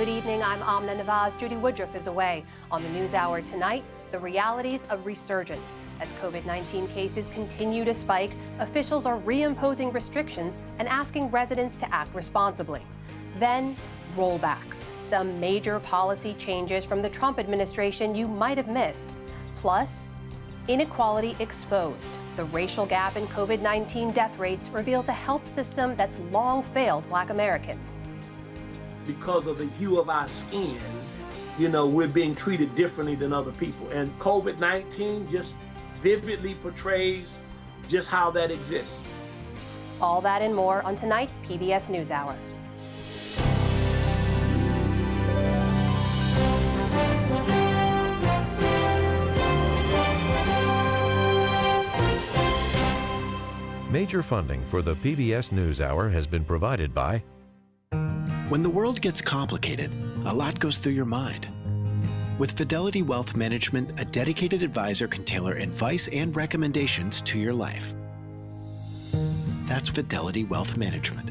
Good evening, I'm Amna Nawaz. Judy Woodruff is away. On the NewsHour tonight, the realities of resurgence. As COVID-19 cases continue to spike, officials are reimposing restrictions and asking residents to act responsibly. Then, rollbacks. Some major policy changes from the Trump administration you might have missed. Plus, inequality exposed. The racial gap in COVID-19 death rates reveals a health system that's long failed Black Americans. Because of the hue of our skin, we're being treated differently than other people. And COVID-19 just vividly portrays just how that exists. All that and more on tonight's PBS NewsHour. Major funding for the PBS NewsHour has been provided by... When the world gets complicated, a lot goes through your mind. With Fidelity Wealth Management, a dedicated advisor can tailor advice and recommendations to your life. That's Fidelity Wealth Management.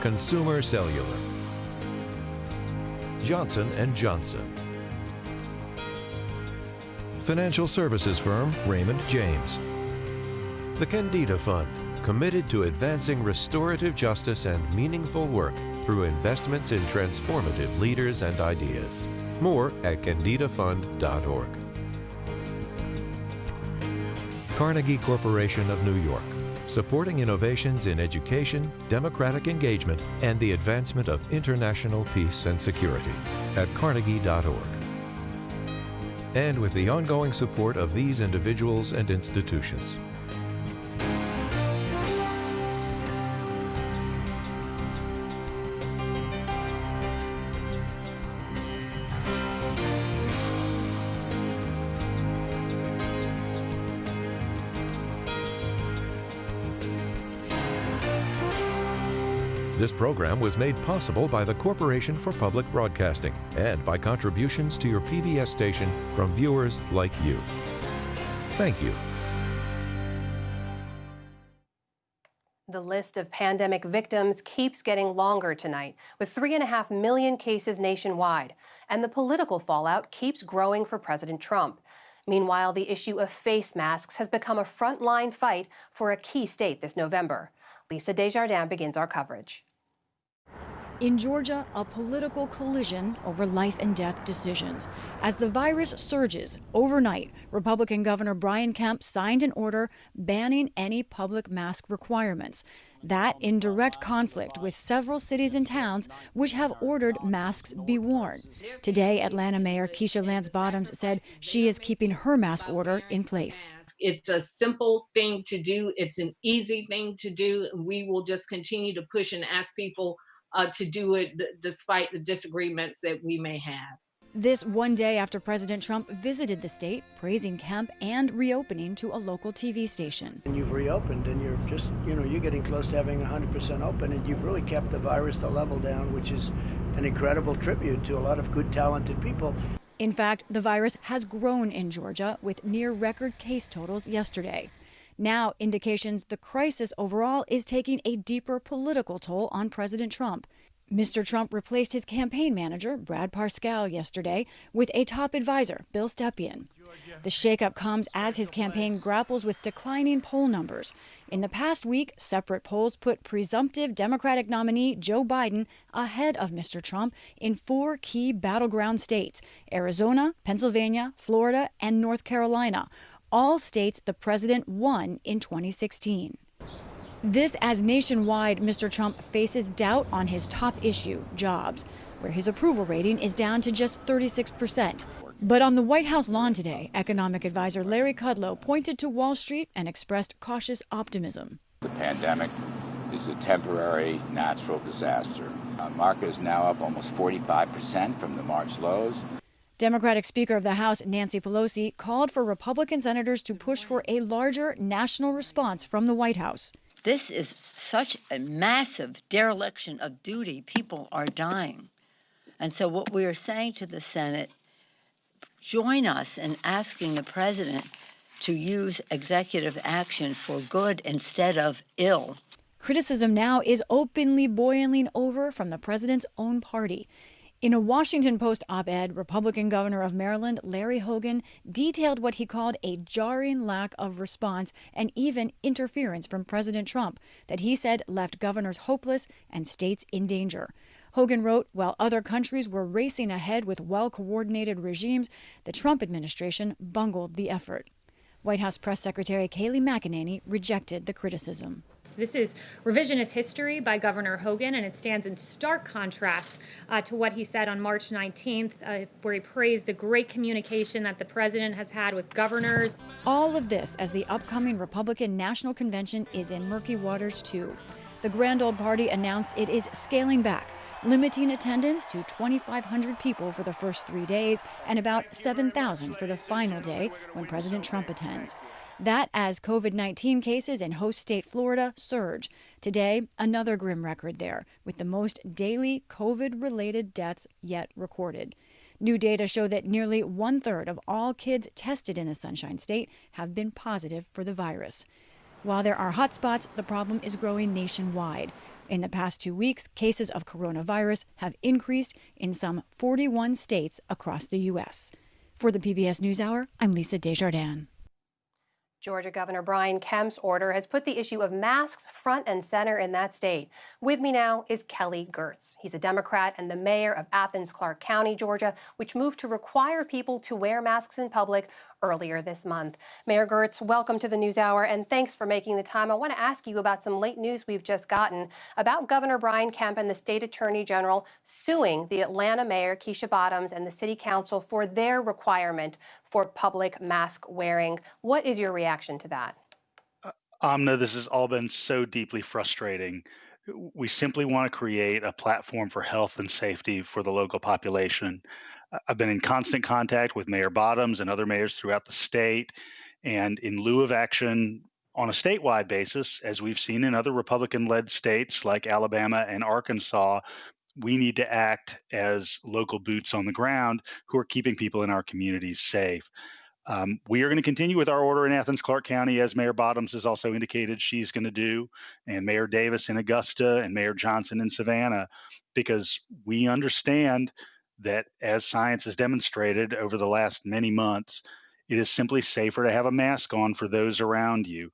Consumer Cellular. Johnson & Johnson. Financial services firm Raymond James. The Kendeda Fund, committed to advancing restorative justice and meaningful work through investments in transformative leaders and ideas. More at kendedafund.org. Carnegie Corporation of New York, supporting innovations in education, democratic engagement, and the advancement of international peace and security at carnegie.org. And with the ongoing support of these individuals and institutions. This program was made possible by the Corporation for Public Broadcasting and by contributions to your PBS station from viewers like you. Thank you. The list of pandemic victims keeps getting longer tonight, with 3.5 million cases nationwide, and the political fallout keeps growing for President Trump. Meanwhile, the issue of face masks has become a frontline fight for a key state this November. Lisa Desjardins begins our coverage. In Georgia, a political collision over life and death decisions. As the virus surges, overnight, Republican Governor Brian Kemp signed an order banning any public mask requirements. That in direct conflict with several cities and towns which have ordered masks be worn. Today, Atlanta Mayor Keisha Lance Bottoms said she is keeping her mask order in place. It's a simple thing to do. It's an easy thing to do. We will just continue to push and ask people to do it despite the disagreements that we may have. This one day after President Trump visited the state, praising Kemp and reopening to a local TV station. And you've reopened and you're just, you're getting close to having 100% open, and you've really kept the virus to level down, which is an incredible tribute to a lot of good, talented people. In fact, the virus has grown in Georgia with near record case totals yesterday. Now, indications the crisis overall is taking a deeper political toll on President Trump. Mr. Trump replaced his campaign manager, Brad Parscale, yesterday with a top advisor, Bill Stepien. The shakeup comes as his campaign grapples with declining poll numbers. In the past week, separate polls put presumptive Democratic nominee Joe Biden ahead of Mr. Trump in 4 key battleground states: Arizona, Pennsylvania, Florida, and North Carolina, all states the president won in 2016. This as nationwide, Mr. Trump faces doubt on his top issue, jobs, where his approval rating is down to just 36%. But on the White House lawn today, economic advisor Larry Kudlow pointed to Wall Street and expressed cautious optimism. The pandemic is a temporary natural disaster. The market is now up almost 45% from the March lows. Democratic Speaker of the House Nancy Pelosi called for Republican senators to push for a larger national response from the White House. This is such a massive dereliction of duty. People are dying. And so what we are saying to the Senate, join us in asking the president to use executive action for good instead of ill. Criticism now is openly boiling over from the president's own party. In a Washington Post op-ed, Republican Governor of Maryland, Larry Hogan, detailed what he called a jarring lack of response and even interference from President Trump that he said left governors hopeless and states in danger. Hogan wrote, while other countries were racing ahead with well-coordinated regimes, the Trump administration bungled the effort. White House Press Secretary Kayleigh McEnany rejected the criticism. This is revisionist history by Governor Hogan, and it stands in stark contrast to what he said on March 19th, where he praised the great communication that the president has had with governors. All of this as the upcoming Republican National Convention is in murky waters, too. The Grand Old Party announced it is scaling back, limiting attendance to 2,500 people for the first 3 days and about 7,000 for the final day when President Trump attends. That as COVID-19 cases in host state Florida surge. Today, another grim record there, with the most daily COVID-related deaths yet recorded. New data show that nearly 1/3 of all kids tested in the Sunshine State have been positive for the virus. While there are hotspots, the problem is growing nationwide. In the past 2 weeks, cases of coronavirus have increased in some 41 states across the U.S. For the PBS NewsHour, I'm Lisa Desjardins. Georgia Governor Brian Kemp's order has put the issue of masks front and center in that state. With me now is Kelly Girtz. He's a Democrat and the mayor of Athens-Clarke County, Georgia, which moved to require people to wear masks in public earlier this month. Mayor Girtz, welcome to the NewsHour, and thanks for making the time. I want to ask you about some late news we've just gotten about Governor Brian Kemp and the state attorney general suing the Atlanta mayor, Keisha Bottoms, and the city council for their requirement for public mask wearing. What is your reaction to that? Amna, this has all been so deeply frustrating. We simply want to create a platform for health and safety for the local population. I've been in constant contact with Mayor Bottoms and other mayors throughout the state. And in lieu of action on a statewide basis, as we've seen in other Republican-led states like Alabama and Arkansas, we need to act as local boots on the ground who are keeping people in our communities safe. We are going to continue with our order in Athens-Clarke County, as Mayor Bottoms has also indicated she's going to do, and Mayor Davis in Augusta and Mayor Johnson in Savannah, because we understand that, as science has demonstrated over the last many months, it is simply safer to have a mask on for those around you.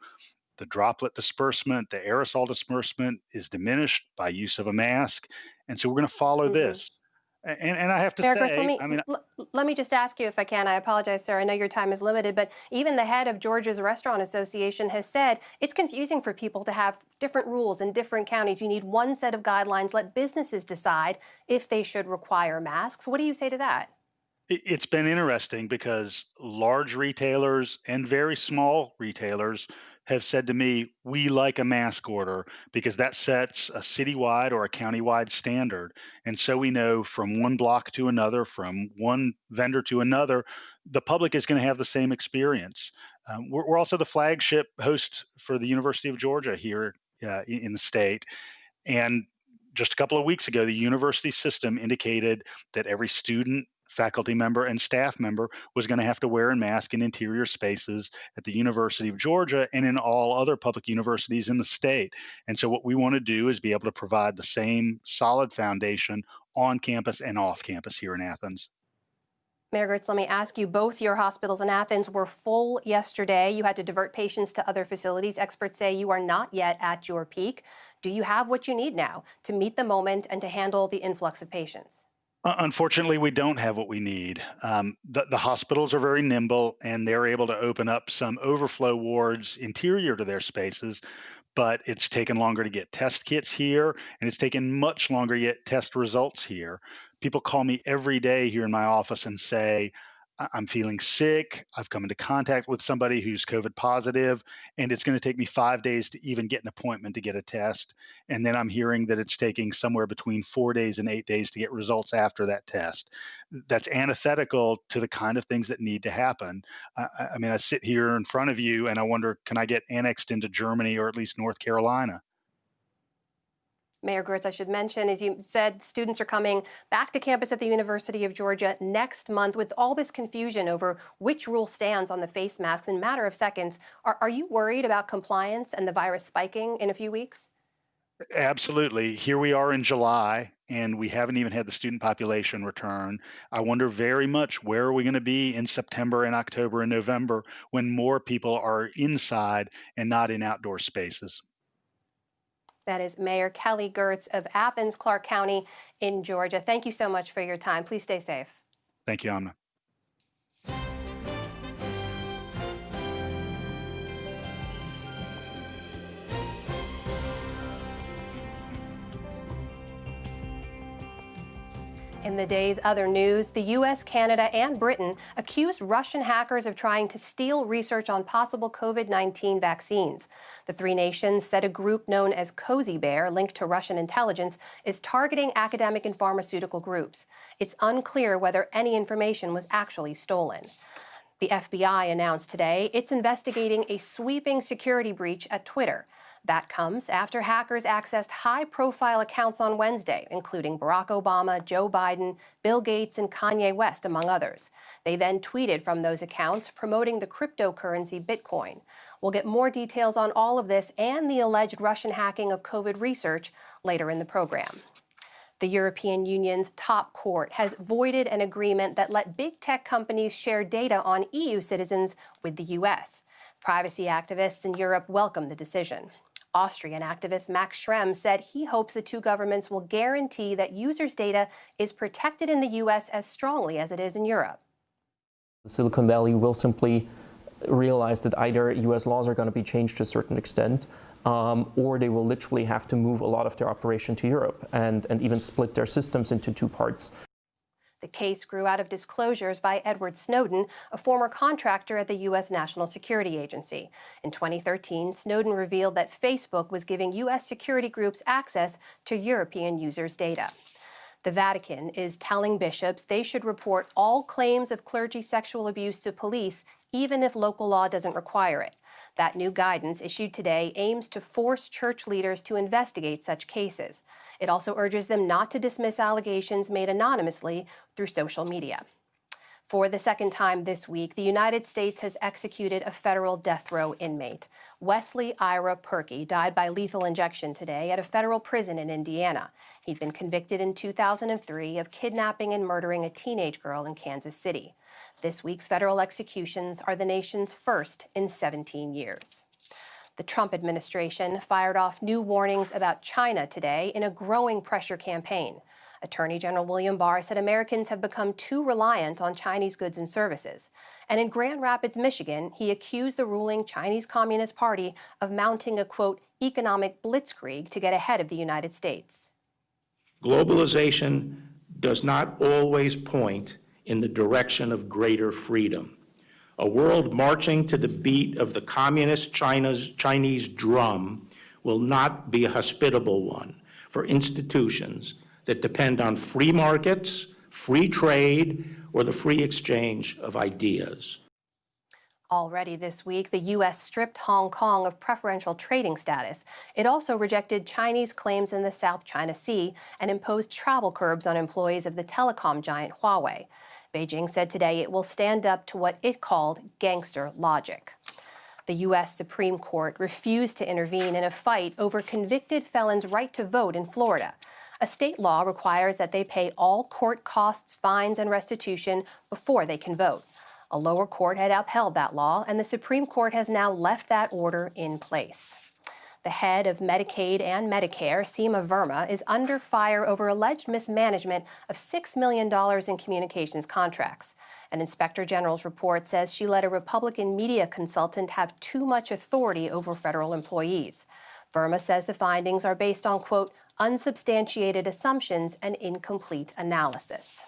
The droplet disbursement, the aerosol disbursement is diminished by use of a mask. And so we're going to follow this. And I have to Mayor say, Girtz, let me just ask you if I can. I apologize, sir. I know your time is limited, but even the head of Georgia's Restaurant Association has said it's confusing for people to have different rules in different counties. You need one set of guidelines. Let businesses decide if they should require masks. What do you say to that? It's been interesting because large retailers and very small retailers have said to me, we like a mask order because that sets a citywide or a countywide standard. And so we know from one block to another, from one vendor to another, the public is going to have the same experience. We're also the flagship host for the University of Georgia here in the state. And just a couple of weeks ago, the university system indicated that every student, faculty member, and staff member was going to have to wear a mask in interior spaces at the University of Georgia and in all other public universities in the state. And so what we want to do is be able to provide the same solid foundation on campus and off campus here in Athens. Mayor Girtz, let me ask you, both your hospitals in Athens were full yesterday. You had to divert patients to other facilities. Experts say you are not yet at your peak. Do you have what you need now to meet the moment and to handle the influx of patients? Unfortunately, we don't have what we need. The hospitals are very nimble and they're able to open up some overflow wards interior to their spaces, but it's taken longer to get test kits here and it's taken much longer to get test results here. People call me every day here in my office and say, I'm feeling sick. I've come into contact with somebody who's COVID positive, and it's going to take me 5 days to even get an appointment to get a test. And then I'm hearing that it's taking somewhere between 4 days and 8 days to get results after that test. That's antithetical to the kind of things that need to happen. I mean, I sit here in front of you and I wonder, can I get annexed into Germany or at least North Carolina? Mayor Girtz, I should mention, as you said, students are coming back to campus at the University of Georgia next month. With all this confusion over which rule stands on the face masks in a matter of seconds, are you worried about compliance and the virus spiking in a few weeks? Absolutely. Here we are in July, and we haven't even had the student population return. I wonder very much where are we going to be in September and October and November when more people are inside and not in outdoor spaces. That is Mayor Kelly Girtz of Athens, Clarke County in Georgia. Thank you so much for your time. Please stay safe. Thank you, Amna. In the day's other news, the U.S., Canada, and Britain accused Russian hackers of trying to steal research on possible COVID-19 vaccines. The three nations said a group known as Cozy Bear, linked to Russian intelligence, is targeting academic and pharmaceutical groups. It's unclear whether any information was actually stolen. The FBI announced today it's investigating a sweeping security breach at Twitter. That comes after hackers accessed high-profile accounts on Wednesday, including Barack Obama, Joe Biden, Bill Gates, and Kanye West, among others. They then tweeted from those accounts, promoting the cryptocurrency Bitcoin. We'll get more details on all of this and the alleged Russian hacking of COVID research later in the program. The European Union's top court has voided an agreement that let big tech companies share data on EU citizens with the U.S. Privacy activists in Europe welcome the decision. Austrian activist Max Schrems said he hopes the two governments will guarantee that users' data is protected in the U.S. as strongly as it is in Europe. Silicon Valley will simply realize that either U.S. laws are going to be changed to a certain extent, or they will literally have to move a lot of their operation to Europe and even split their systems into two parts. The case grew out of disclosures by Edward Snowden, a former contractor at the U.S. National Security Agency. In 2013, Snowden revealed that Facebook was giving U.S. security groups access to European users' data. The Vatican is telling bishops they should report all claims of clergy sexual abuse to police, even if local law doesn't require it. That new guidance issued today aims to force church leaders to investigate such cases. It also urges them not to dismiss allegations made anonymously through social media. For the second time this week, the United States has executed a federal death row inmate. Wesley Ira Perky died by lethal injection today at a federal prison in Indiana. He'd been convicted in 2003 of kidnapping and murdering a teenage girl in Kansas City. This week's federal executions are the nation's first in 17 years. The Trump administration fired off new warnings about China today in a growing pressure campaign. Attorney General William Barr said Americans have become too reliant on Chinese goods and services. And in Grand Rapids, Michigan, he accused the ruling Chinese Communist Party of mounting a, quote, economic blitzkrieg to get ahead of the United States. Globalization does not always point in the direction of greater freedom. A world marching to the beat of the communist Chinese drum will not be a hospitable one for institutions that depend on free markets, free trade, or the free exchange of ideas. Already this week, the U.S. stripped Hong Kong of preferential trading status. It also rejected Chinese claims in the South China Sea and imposed travel curbs on employees of the telecom giant Huawei. Beijing said today it will stand up to what it called gangster logic. The U.S. Supreme Court refused to intervene in a fight over convicted felons' right to vote in Florida. A state law requires that they pay all court costs, fines, and restitution before they can vote. A lower court had upheld that law, and the Supreme Court has now left that order in place. The head of Medicaid and Medicare, Seema Verma, is under fire over alleged mismanagement of $6 million in communications contracts. An inspector general's report says she let a Republican media consultant have too much authority over federal employees. Verma says the findings are based on, quote, unsubstantiated assumptions and incomplete analysis.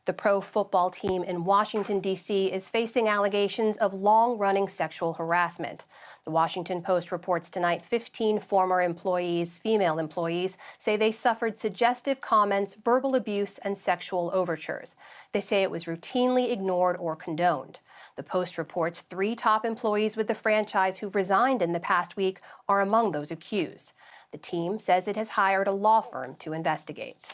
The pro football team in Washington, D.C. is facing allegations of long-running sexual harassment. The Washington Post reports tonight 15 former employees, female employees, say they suffered suggestive comments, verbal abuse, and sexual overtures. They say it was routinely ignored or condoned. The Post reports 3 top employees with the franchise who've resigned in the past week are among those accused. The team says it has hired a law firm to investigate.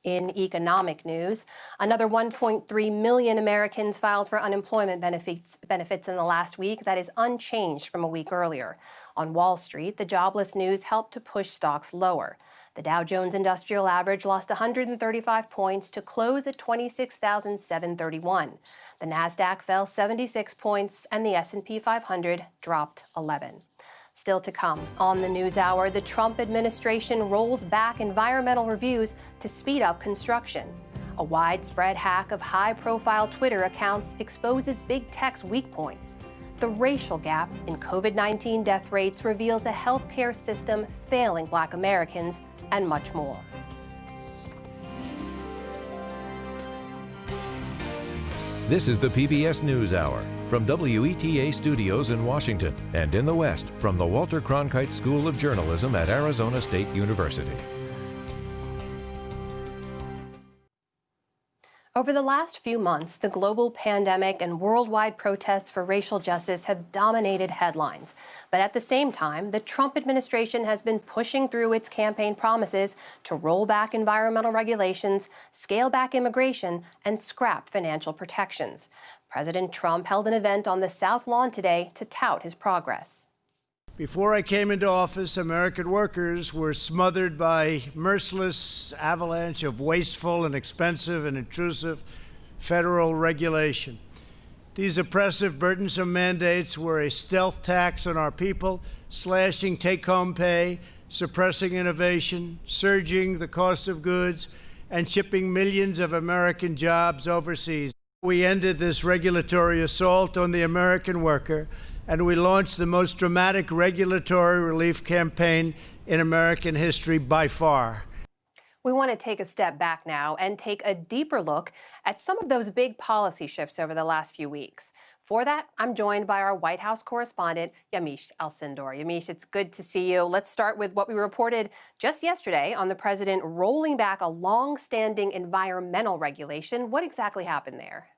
In economic news, another 1.3 million Americans filed for unemployment benefits in the last week. That is unchanged from a week earlier. On Wall Street, the jobless news helped to push stocks lower. The Dow Jones Industrial Average lost 135 points to close at 26,731. The Nasdaq fell 76 points, and the S&P 500 dropped 11. Still to come on the NewsHour, the Trump administration rolls back environmental reviews to speed up construction. A widespread hack of high-profile Twitter accounts exposes big tech's weak points. The racial gap in COVID-19 death rates reveals a healthcare system failing Black Americans, and much more. This is the PBS NewsHour from WETA Studios in Washington and in the West from the Walter Cronkite School of Journalism at Arizona State University. Over the last few months, the global pandemic and worldwide protests for racial justice have dominated headlines. But at the same time, the Trump administration has been pushing through its campaign promises to roll back environmental regulations, scale back immigration, and scrap financial protections. President Trump held an event on the South Lawn today to tout his progress. Before I came into office, American workers were smothered by merciless avalanche of wasteful and expensive and intrusive federal regulation. These oppressive, burdensome mandates were a stealth tax on our people, slashing take-home pay, suppressing innovation, surging the cost of goods, and shipping millions of American jobs overseas. We ended this regulatory assault on the American worker, and we launched the most dramatic regulatory relief campaign in American history by far. We want to take a step back now and take a deeper look at some of those big policy shifts over the last few weeks. For that, I'm joined by our White House correspondent, Yamiche Alcindor. Yamiche, it's good to see you. Let's start with what we reported just yesterday on the president rolling back a long-standing environmental regulation. What exactly happened there?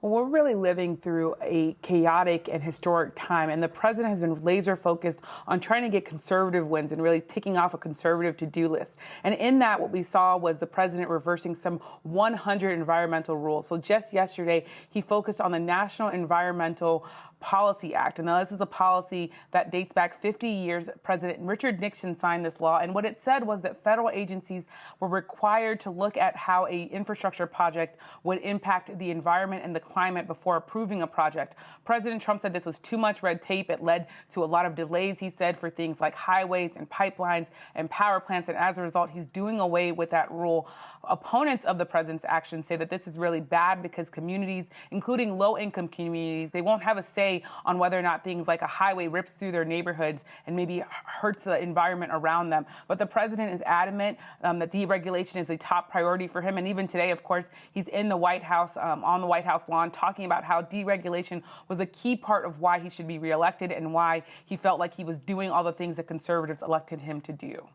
Well, we're really living through a chaotic and historic time, and the president has been laser focused on trying to get conservative wins and really ticking off a conservative to-do list. And in that, what we saw was the president reversing some 100 environmental rules. So just yesterday, he focused on the National Environmental Policy Act. And now this is a policy that dates back 50 years. President Richard Nixon signed this law. And what it said was that federal agencies were required to look at how an infrastructure project would impact the environment and the climate before approving a project. President Trump said this was too much red tape. It led to a lot of delays, he said, for things like highways and pipelines and power plants. And as a result, he's doing away with that rule. Opponents of the president's actions say that this is really bad because communities, including low-income communities, they won't have a say on whether or not things like a highway rips through their neighborhoods and maybe hurts the environment around them. But the president is adamant that deregulation is a top priority for him. And even today, of course, he's in the White House, on the White House lawn, talking about how deregulation was a key part of why he should be reelected and why he felt like he was doing all the things that conservatives elected him to do.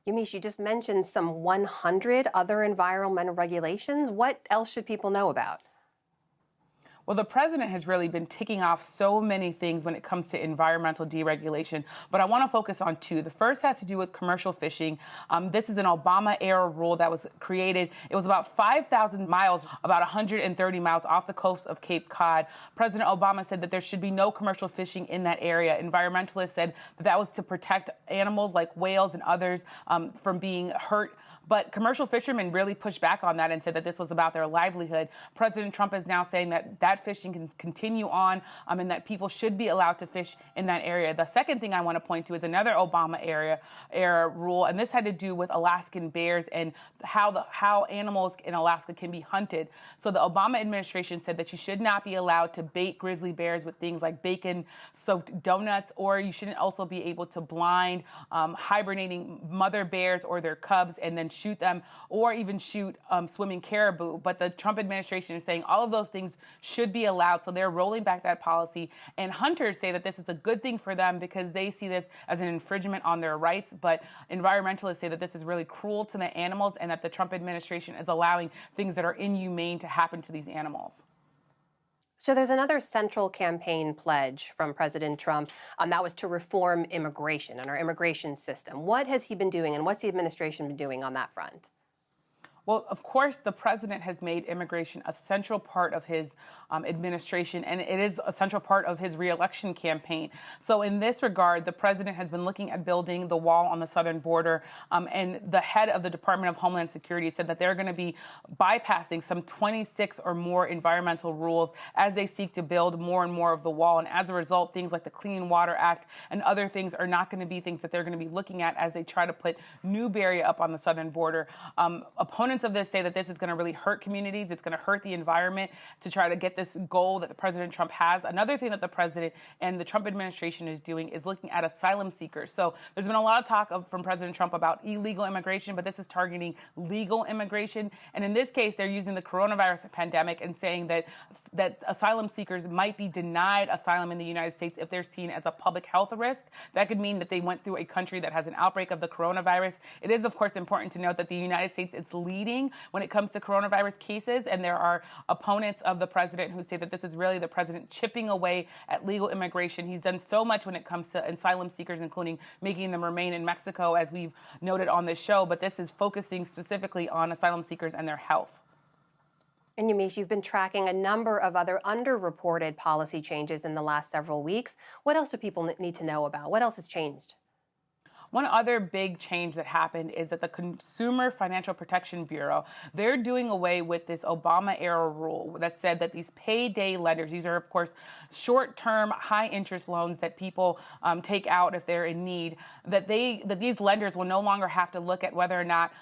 Yamiche, you just mentioned some 100 other environmental regulations. What else should people know about? Well, the president has really been ticking off so many things when it comes to environmental deregulation, but I want to focus on two. The first has to do with commercial fishing. This is an Obama-era rule that was created. It was about 5,000 miles, about 130 miles off the coast of Cape Cod. President Obama said that there should be no commercial fishing in that area. Environmentalists said that that was to protect animals like whales and others from being hurt. But commercial fishermen really pushed back on that and said that this was about their livelihood. President Trump is now saying that that fishing can continue on and that people should be allowed to fish in that area. The second thing I want to point to is another Obama-era rule, and this had to do with Alaskan bears and how animals in Alaska can be hunted. So the Obama administration said that you should not be allowed to bait grizzly bears with things like bacon-soaked donuts, or you shouldn't also be able to blind hibernating mother bears or their cubs and then shoot them, or even shoot swimming caribou. But the Trump administration is saying all of those things should be allowed, so they're rolling back that policy. And hunters say that this is a good thing for them because they see this as an infringement on their rights. But environmentalists say that this is really cruel to the animals and that the Trump administration is allowing things that are inhumane to happen to these animals. So there's another central campaign pledge from President Trump that was to reform immigration and our immigration system. What has he been doing, and what's the administration been doing on that front? Well, of course, the president has made immigration a central part of his administration, and it is a central part of his reelection campaign. So in this regard, the president has been looking at building the wall on the southern border, and the head of the Department of Homeland Security said that they're going to be bypassing some 26 or more environmental rules as they seek to build more and more of the wall. And as a result, things like the Clean Water Act and other things are not going to be things that they're going to be looking at as they try to put new barrier up on the southern border. Opponents of this say that this is going to really hurt communities. It's going to hurt the environment to try to get this goal that President Trump has. Another thing that the president and the Trump administration is doing is looking at asylum seekers. So there's been a lot of talk from President Trump about illegal immigration, but this is targeting legal immigration. And in this case, they're using the coronavirus pandemic and saying that asylum seekers might be denied asylum in the United States if they're seen as a public health risk. That could mean that they went through a country that has an outbreak of the coronavirus. It is, of course, important to note that the United States is leading when it comes to coronavirus cases, and there are opponents of the president who say that this is really the president chipping away at legal immigration. He's done so much when it comes to asylum seekers, including making them remain in Mexico, as we've noted on this show, but this is focusing specifically on asylum seekers and their health. And Yamiche, you've been tracking a number of other underreported policy changes in the last several weeks. What else do people need to know about? What else has changed? One other big change that happened is that the Consumer Financial Protection Bureau, they're doing away with this Obama-era rule that said that these payday lenders, these are, of course, short-term, high-interest loans that people take out if they're in need, that these lenders will no longer have to look at whether or not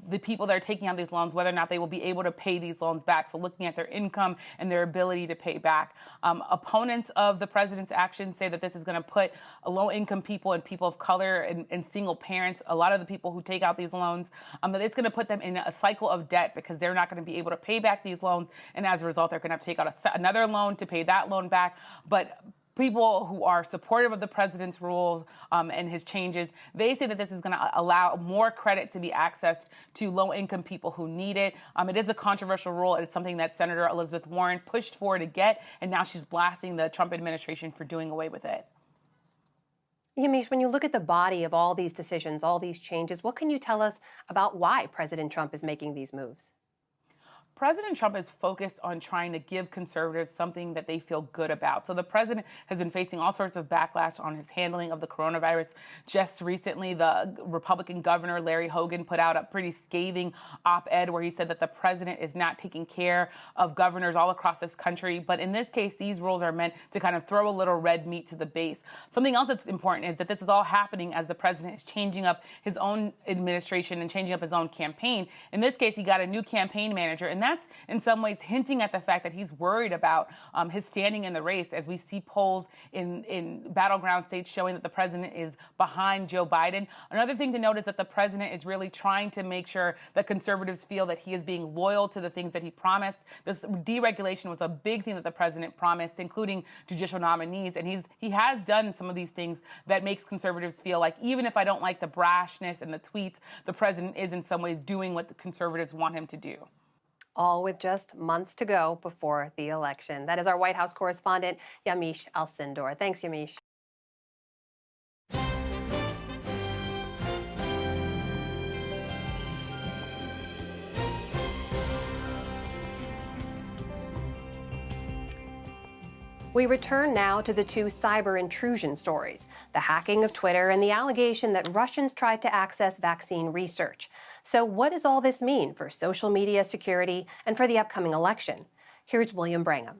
the people that are taking out these loans, whether or not they will be able to pay these loans back. So looking at their income and their ability to pay back. Opponents of the president's action say that this is going to put low-income people and people of color and single parents, a lot of the people who take out these loans, that it's going to put them in a cycle of debt because they're not going to be able to pay back these loans. And as a result, they're going to have to take out another loan to pay that loan back. But people who are supportive of the president's rules and his changes, they say that this is going to allow more credit to be accessed to low-income people who need it. It is a controversial rule. It's something that Senator Elizabeth Warren pushed for to get, and now she's blasting the Trump administration for doing away with it. Yamiche, when you look at the body of all these decisions, all these changes, what can you tell us about why President Trump is making these moves? President Trump is focused on trying to give conservatives something that they feel good about. So the president has been facing all sorts of backlash on his handling of the coronavirus. Just recently, the Republican governor, Larry Hogan, put out a pretty scathing op-ed where he said that the president is not taking care of governors all across this country. But in this case, these rules are meant to kind of throw a little red meat to the base. Something else that's important is that this is all happening as the president is changing up his own administration and changing up his own campaign. In this case, he got a new campaign manager, and that's in some ways hinting at the fact that he's worried about his standing in the race, as we see polls in battleground states showing that the president is behind Joe Biden. Another thing to note is that the president is really trying to make sure that conservatives feel that he is being loyal to the things that he promised. This deregulation was a big thing that the president promised, including judicial nominees, and he has done some of these things that makes conservatives feel like even if I don't like the brashness and the tweets, the president is in some ways doing what the conservatives want him to do. All with just months to go before the election. That is our White House correspondent, Yamiche Alcindor. Thanks, Yamiche. We return now to the two cyber intrusion stories, the hacking of Twitter and the allegation that Russians tried to access vaccine research. So what does all this mean for social media security and for the upcoming election? Here's William Brangham.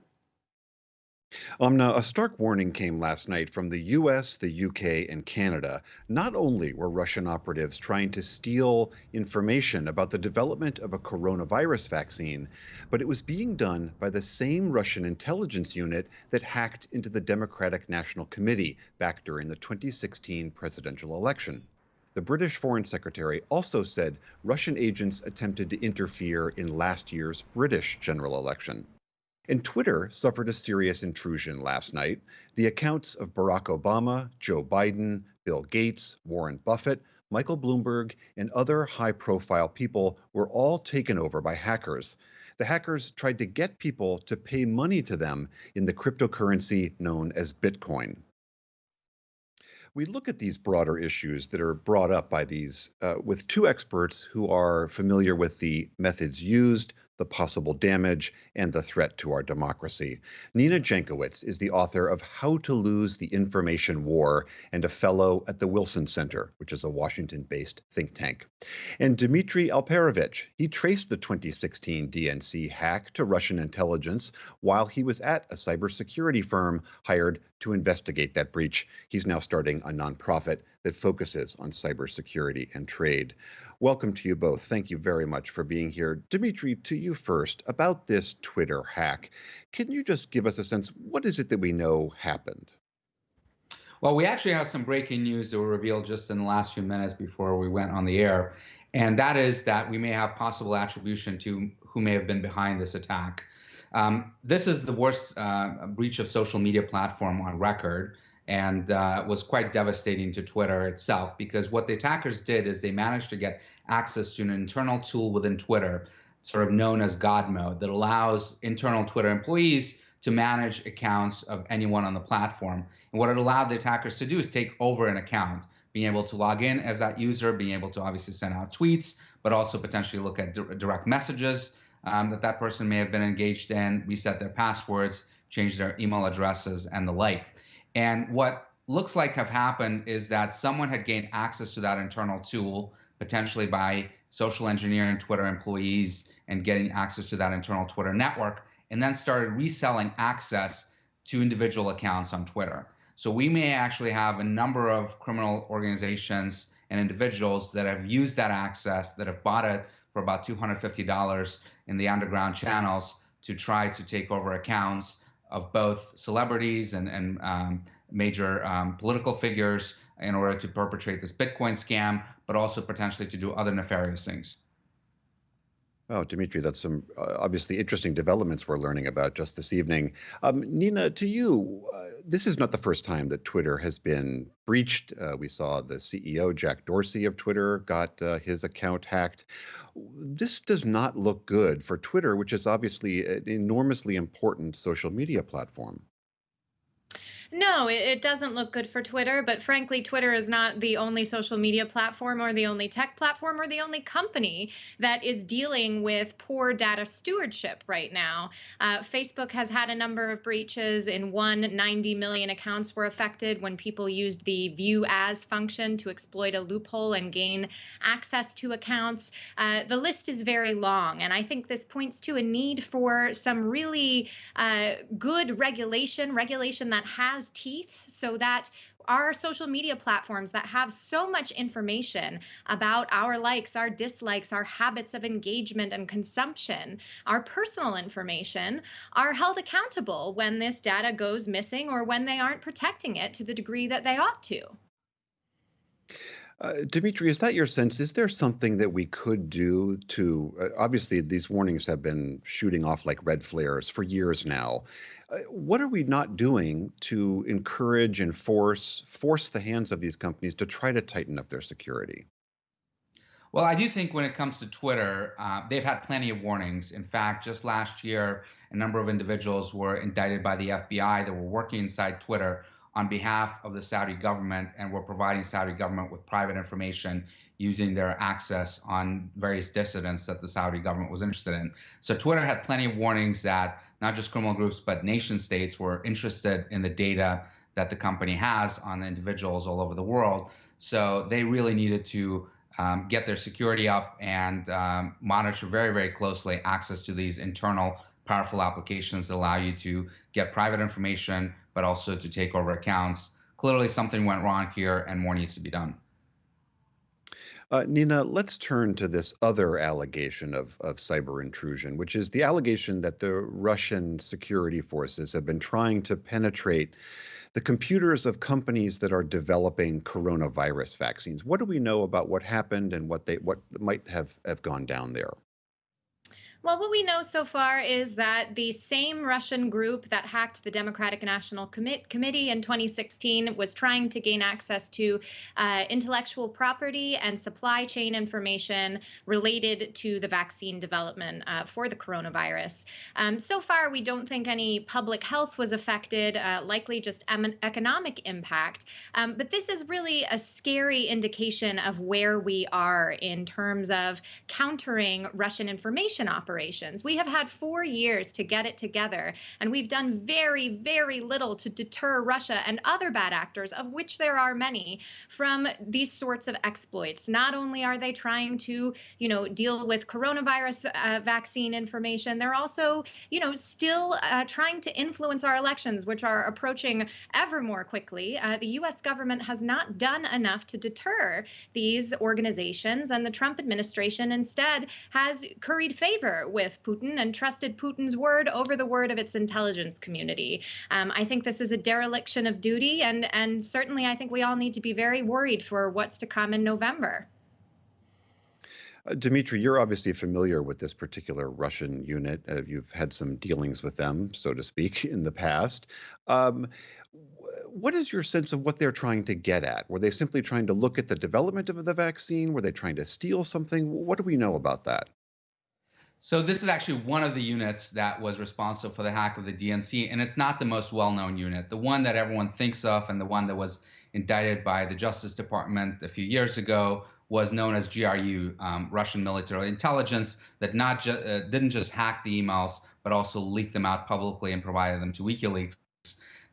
Now, a stark warning came last night from the U.S., the U.K., and Canada. Not only were Russian operatives trying to steal information about the development of a coronavirus vaccine, but it was being done by the same Russian intelligence unit that hacked into the Democratic National Committee back during the 2016 presidential election. The British Foreign Secretary also said Russian agents attempted to interfere in last year's British general election. And Twitter suffered a serious intrusion last night. The accounts of Barack Obama, Joe Biden, Bill Gates, Warren Buffett, Michael Bloomberg, and other high-profile people were all taken over by hackers. The hackers tried to get people to pay money to them in the cryptocurrency known as Bitcoin. We look at these broader issues that are brought up by these with two experts who are familiar with the methods used, the possible damage, and the threat to our democracy. Nina Jankowicz is the author of How to Lose the Information War and a fellow at the Wilson Center, which is a Washington-based think tank. And Dmitry Alperovitch, he traced the 2016 DNC hack to Russian intelligence while he was at a cybersecurity firm hired to investigate that breach. He's now starting a nonprofit that focuses on cybersecurity and trade. Welcome to you both. Thank you very much for being here. Dmitry, to you first, about this Twitter hack. Can you just give us a sense, what is it that we know happened? Well, we actually have some breaking news that were revealed just in the last few minutes before we went on the air. And that is that we may have possible attribution to who may have been behind this attack. This is the worst breach of social media platform on record, and was quite devastating to Twitter itself, because what the attackers did is they managed to get access to an internal tool within Twitter, sort of known as God Mode, that allows internal Twitter employees to manage accounts of anyone on the platform. And what it allowed the attackers to do is take over an account, being able to log in as that user, being able to obviously send out tweets, but also potentially look at direct messages that person may have been engaged in, reset their passwords, change their email addresses, and the like. And what looks like have happened is that someone had gained access to that internal tool, potentially by social engineering Twitter employees and getting access to that internal Twitter network, and then started reselling access to individual accounts on Twitter. So we may actually have a number of criminal organizations and individuals that have used that access, that have bought it for about $250 in the underground channels to try to take over accounts of both celebrities and major political figures in order to perpetrate this Bitcoin scam, but also potentially to do other nefarious things. Oh, Dmitry, that's some obviously interesting developments we're learning about just this evening. Nina, to you, this is not the first time that Twitter has been breached. We saw the CEO, Jack Dorsey of Twitter, got his account hacked. This does not look good for Twitter, which is obviously an enormously important social media platform. No, it doesn't look good for Twitter, but frankly, Twitter is not the only social media platform or the only tech platform or the only company that is dealing with poor data stewardship right now. Facebook has had a number of breaches. In one, 90 million accounts were affected when people used the view as function to exploit a loophole and gain access to accounts. The list is very long, and I think this points to a need for some really good regulation that has teeth, so that our social media platforms that have so much information about our likes, our dislikes, our habits of engagement and consumption, our personal information, are held accountable when this data goes missing or when they aren't protecting it to the degree that they ought to. Dmitry, is that your sense? Is there something that we could do to, obviously these warnings have been shooting off like red flares for years now. What are we not doing to encourage and force the hands of these companies to try to tighten up their security? Well, I do think when it comes to Twitter, they've had plenty of warnings. In fact, just last year, a number of individuals were indicted by the FBI that were working inside Twitter on behalf of the Saudi government and were providing Saudi government with private information using their access on various dissidents that the Saudi government was interested in. So Twitter had plenty of warnings that not just criminal groups, but nation states were interested in the data that the company has on individuals all over the world. So they really needed to get their security up and monitor very, very closely access to these internal powerful applications that allow you to get private information, but also to take over accounts. Clearly something went wrong here and more needs to be done. Nina, let's turn to this other allegation of cyber intrusion, which is the allegation that the Russian security forces have been trying to penetrate the computers of companies that are developing coronavirus vaccines. What do we know about what happened and what might have gone down there? Well, what we know so far is that the same Russian group that hacked the Democratic National Committee in 2016 was trying to gain access to intellectual property and supply chain information related to the vaccine development for the coronavirus. So far, we don't think any public health was affected, likely just economic impact. But this is really a scary indication of where we are in terms of countering Russian information operations. We have had 4 years to get it together, and we've done very, very little to deter Russia and other bad actors, of which there are many, from these sorts of exploits. Not only are they trying to, deal with coronavirus vaccine information, they're also, still trying to influence our elections, which are approaching ever more quickly. The U.S. government has not done enough to deter these organizations, and the Trump administration instead has curried favor with Putin and trusted Putin's word over the word of its intelligence community. I think this is a dereliction of duty, and certainly I think we all need to be very worried for what's to come in November. Dmitry, you're obviously familiar with this particular Russian unit. You've had some dealings with them, so to speak, in the past. What is your sense of what they're trying to get at? Were they simply trying to look at the development of the vaccine? Were they trying to steal something? What do we know about that? So this is actually one of the units that was responsible for the hack of the DNC, and it's not the most well-known unit. The one that everyone thinks of and the one that was indicted by the Justice Department a few years ago was known as GRU, Russian Military Intelligence, that didn't just hack the emails, but also leaked them out publicly and provided them to WikiLeaks.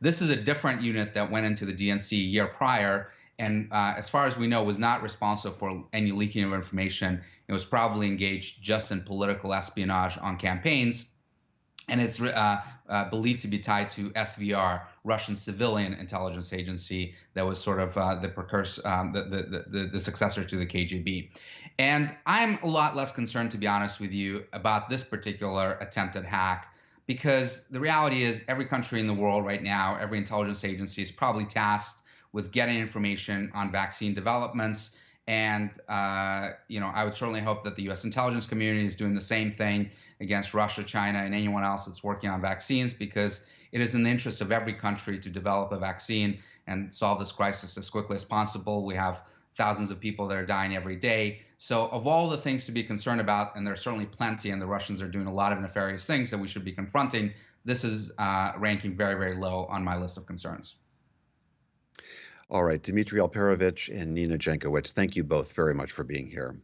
This is a different unit that went into the DNC a year prior, and as far as we know, was not responsible for any leaking of information. It was probably engaged just in political espionage on campaigns, and it's believed to be tied to SVR, Russian Civilian Intelligence Agency, that was sort of the precursor, the successor to the KGB. And I'm a lot less concerned, to be honest with you, about this particular attempted hack, because the reality is every country in the world right now, every intelligence agency is probably tasked with getting information on vaccine developments. And, I would certainly hope that the U.S. intelligence community is doing the same thing against Russia, China, and anyone else that's working on vaccines, because it is in the interest of every country to develop a vaccine and solve this crisis as quickly as possible. We have thousands of people that are dying every day. So of all the things to be concerned about, and there are certainly plenty, and the Russians are doing a lot of nefarious things that we should be confronting, this is ranking very, very low on my list of concerns. All right, Dmitry Alperovitch and Nina Jankowicz, thank you both very much for being here.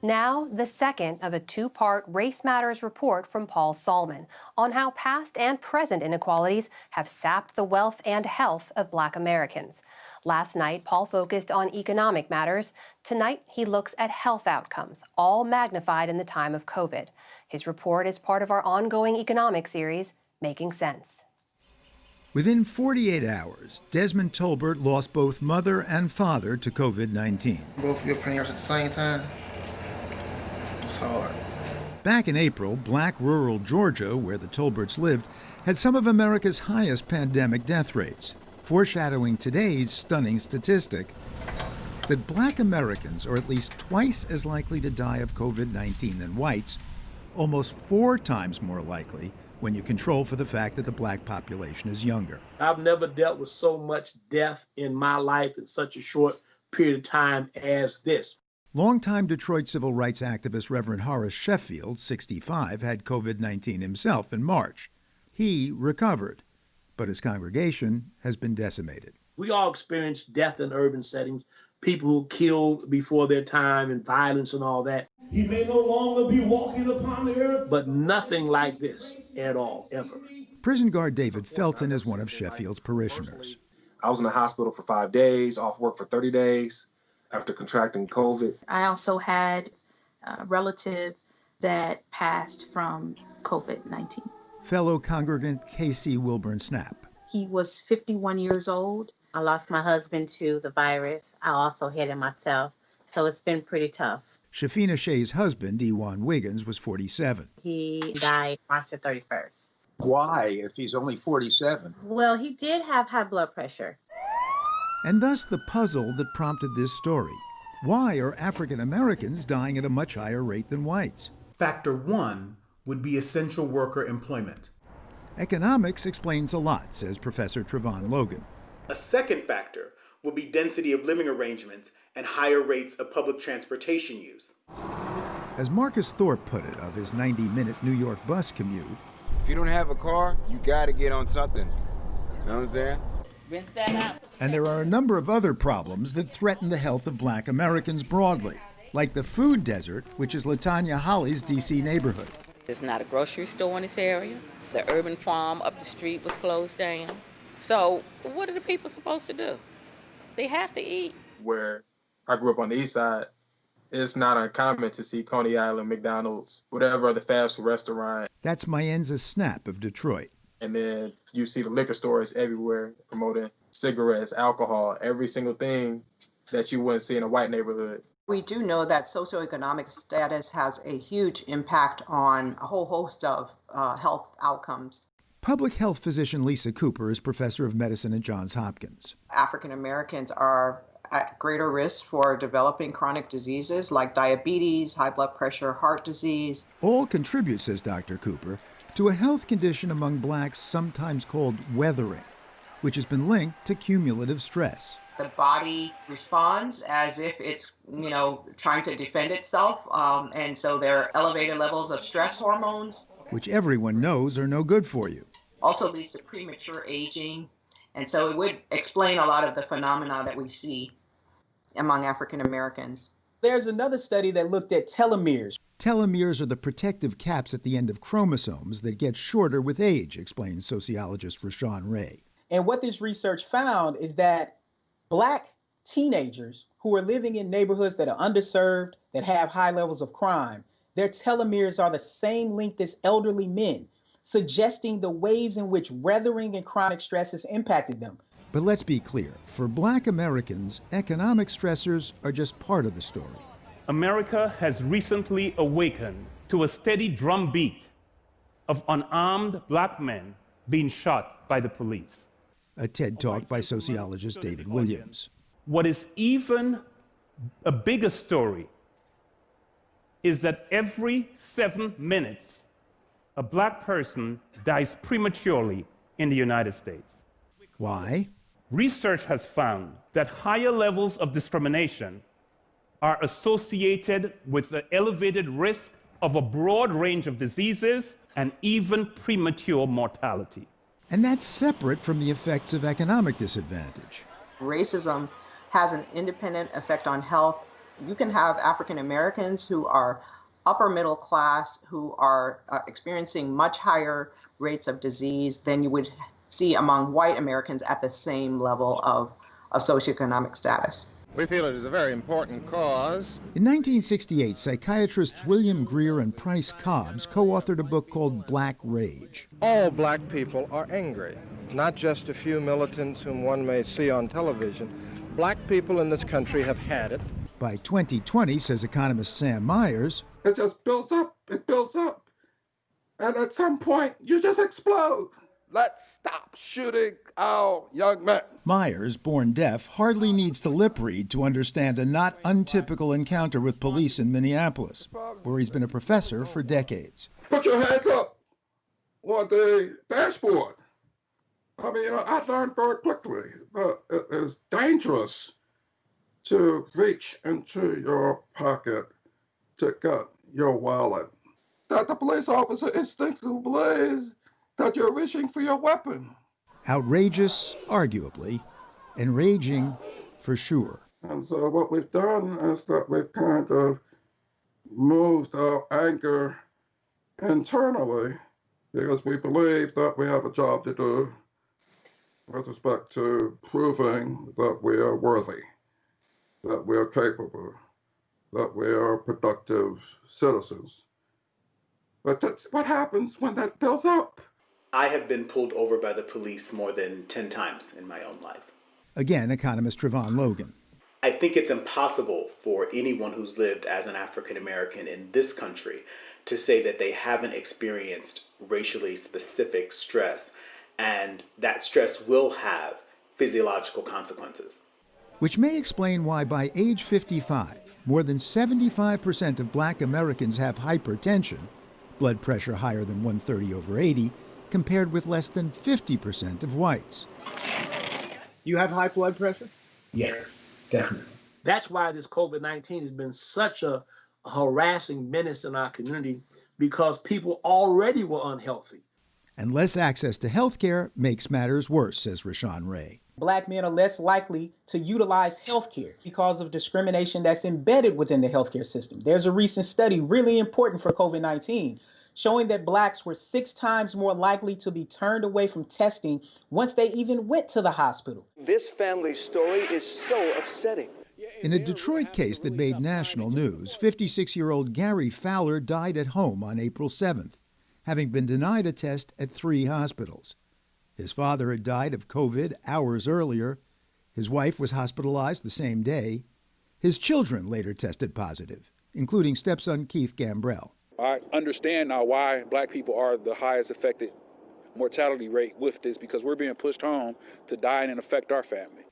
Now, the second of a two-part Race Matters report from Paul Solman on how past and present inequalities have sapped the wealth and health of Black Americans. Last night, Paul focused on economic matters. Tonight, he looks at health outcomes, all magnified in the time of COVID. His report is part of our ongoing economic series, Making Sense. Within 48 hours, Desmond Tolbert lost both mother and father to COVID-19. Both of your parents at the same time? It's hard. Back in April, Black rural Georgia, where the Tolberts lived, had some of America's highest pandemic death rates, foreshadowing today's stunning statistic that Black Americans are at least twice as likely to die of COVID-19 than whites, almost 4 times more likely when you control for the fact that the Black population is younger. I've never dealt with so much death in my life in such a short period of time as this. Longtime Detroit civil rights activist Reverend Horace Sheffield, 65, had COVID-19 himself in March. He recovered, but his congregation has been decimated. We all experience death in urban settings, people who killed before their time and violence and all that. He may no longer be walking upon the earth. But nothing like this at all, ever. Prison guard David Felton is one of Sheffield's parishioners. I was in the hospital for 5 days, off work for 30 days. After contracting COVID. I also had a relative that passed from COVID-19. Fellow congregant Casey Wilburn Snap. He was 51 years old. I lost my husband to the virus. I also had it myself, so it's been pretty tough. Shafina Shea's husband, Ewan Wiggins, was 47. He died March the 31st. Why, if he's only 47? Well, he did have high blood pressure. And thus the puzzle that prompted this story. Why are African Americans dying at a much higher rate than whites? Factor one would be essential worker employment. Economics explains a lot, says Professor Trevon Logan. A second factor would be density of living arrangements and higher rates of public transportation use. As Marcus Thorpe put it of his 90-minute New York bus commute, if you don't have a car, you gotta get on something. You know what I'm saying? Rinse that out. And there are a number of other problems that threaten the health of Black Americans broadly, like the food desert, which is LaTanya Holly's D.C. neighborhood. There's not a grocery store in this area. The urban farm up the street was closed down. So what are the people supposed to do? They have to eat. Where I grew up on the east side, it's not uncommon to see Coney Island, McDonald's, whatever other fast food restaurant. That's Mayenza Snap of Detroit. And then you see the liquor stores everywhere promoting cigarettes, alcohol, every single thing that you wouldn't see in a white neighborhood. We do know that socioeconomic status has a huge impact on a whole host of health outcomes. Public health physician Lisa Cooper is professor of medicine at Johns Hopkins. African Americans are at greater risk for developing chronic diseases like diabetes, high blood pressure, heart disease. All contribute, says Dr. Cooper, to a health condition among blacks sometimes called weathering, which has been linked to cumulative stress. The body responds as if it's, trying to defend itself. And so there are elevated levels of stress hormones, which everyone knows are no good for you. Also leads to premature aging. And so it would explain a lot of the phenomena that we see among African Americans. There's another study that looked at telomeres. Telomeres are the protective caps at the end of chromosomes that get shorter with age, explains sociologist Rashawn Ray. And what this research found is that Black teenagers who are living in neighborhoods that are underserved, that have high levels of crime, their telomeres are the same length as elderly men, suggesting the ways in which weathering and chronic stress has impacted them. But let's be clear, for Black Americans, economic stressors are just part of the story. America has recently awakened to a steady drumbeat of unarmed Black men being shot by the police. A TED Talk by sociologist David Williams. What is even a bigger story is that every 7 minutes, a Black person dies prematurely in the United States. Why? Research has found that higher levels of discrimination are associated with the elevated risk of a broad range of diseases and even premature mortality. And that's separate from the effects of economic disadvantage. Racism has an independent effect on health. You can have African Americans who are upper middle class, who are experiencing much higher rates of disease than you would see among white Americans at the same level of socioeconomic status. We feel it is a very important cause. In 1968, psychiatrists William Greer and Price Cobbs co-authored a book called Black Rage. All Black people are angry, not just a few militants whom one may see on television. Black people in this country have had it. By 2020, says economist Sam Myers, it just builds up, and at some point, you just explode. Let's stop shooting our young men. Myers, born deaf, hardly needs to lip read to understand a not untypical encounter with police in Minneapolis, where he's been a professor for decades. Put your hands up on the dashboard. I mean, I learned very quickly that it is dangerous to reach into your pocket to get your wallet. That the police officer instinctively believes that you're reaching for your weapon. Outrageous, arguably. Enraging, for sure. And so what we've done is that we've kind of moved our anger internally because we believe that we have a job to do with respect to proving that we are worthy, that we are capable, that we are productive citizens. But that's what happens when that builds up. I have been pulled over by the police more than 10 times in my own life. Again, economist Trevon Logan. I think it's impossible for anyone who's lived as an African American in this country to say that they haven't experienced racially specific stress, and that stress will have physiological consequences. Which may explain why by age 55, more than 75% of Black Americans have hypertension, blood pressure higher than 130/80, compared with less than 50% of whites. You have high blood pressure? Yes, definitely. That's why this COVID-19 has been such a harassing menace in our community, because people already were unhealthy. And less access to health care makes matters worse, says Rashawn Ray. Black men are less likely to utilize healthcare because of discrimination that's embedded within the healthcare system. There's a recent study, really important for COVID-19, showing that Blacks were 6 times more likely to be turned away from testing once they even went to the hospital. This family's story is so upsetting. In a Detroit case that made national news, 56-year-old Gary Fowler died at home on April 7th, having been denied a test at 3 hospitals. His father had died of COVID hours earlier. His wife was hospitalized the same day. His children later tested positive, including stepson Keith Gambrell. I understand now why Black people are the highest affected mortality rate with this, because we're being pushed home to die and affect our family.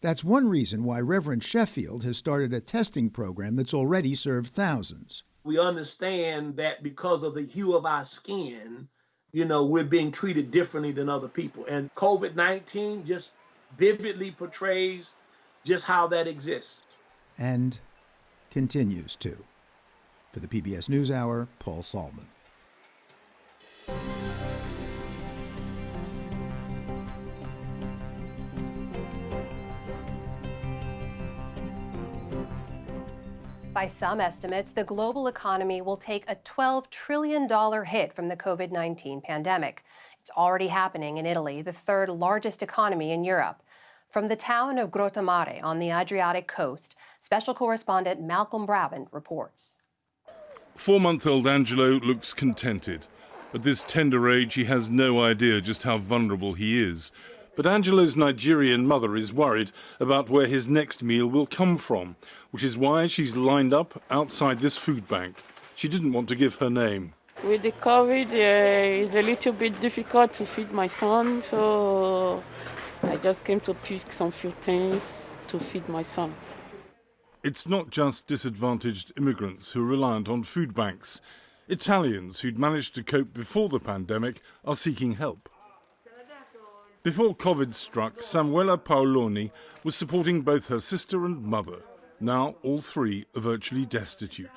That's one reason why Reverend Sheffield has started a testing program that's already served thousands. We understand that because of the hue of our skin, we're being treated differently than other people. And COVID-19 just vividly portrays just how that exists. And continues to. For the PBS NewsHour, Paul Salman. By some estimates, the global economy will take a $12 trillion hit from the COVID-19 pandemic. It's already happening in Italy, the 3rd largest economy in Europe. From the town of Grottomare on the Adriatic coast, special correspondent Malcolm Brabant reports. 4-month-old Angelo looks contented. At this tender age, he has no idea just how vulnerable he is. But Angelo's Nigerian mother is worried about where his next meal will come from, which is why she's lined up outside this food bank. She didn't want to give her name. With the COVID, it's a little bit difficult to feed my son, so I just came to pick some few things to feed my son. It's not just disadvantaged immigrants who are reliant on food banks. Italians who'd managed to cope before the pandemic are seeking help. Before COVID struck, Samuela Paoloni was supporting both her sister and mother. Now all 3 are virtually destitute.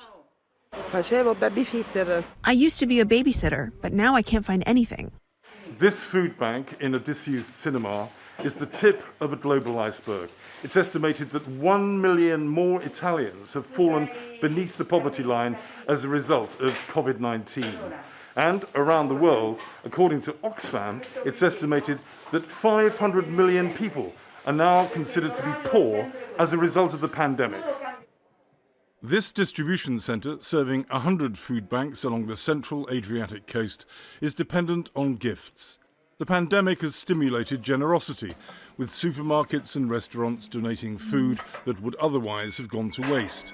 I used to be a babysitter, but now I can't find anything. This food bank in a disused cinema is the tip of a global iceberg. It's estimated that 1 million more Italians have fallen beneath the poverty line as a result of COVID-19. And around the world, according to Oxfam, it's estimated that 500 million people are now considered to be poor as a result of the pandemic. This distribution centre, serving 100 food banks along the central Adriatic coast, is dependent on gifts. The pandemic has stimulated generosity, with supermarkets and restaurants donating food that would otherwise have gone to waste.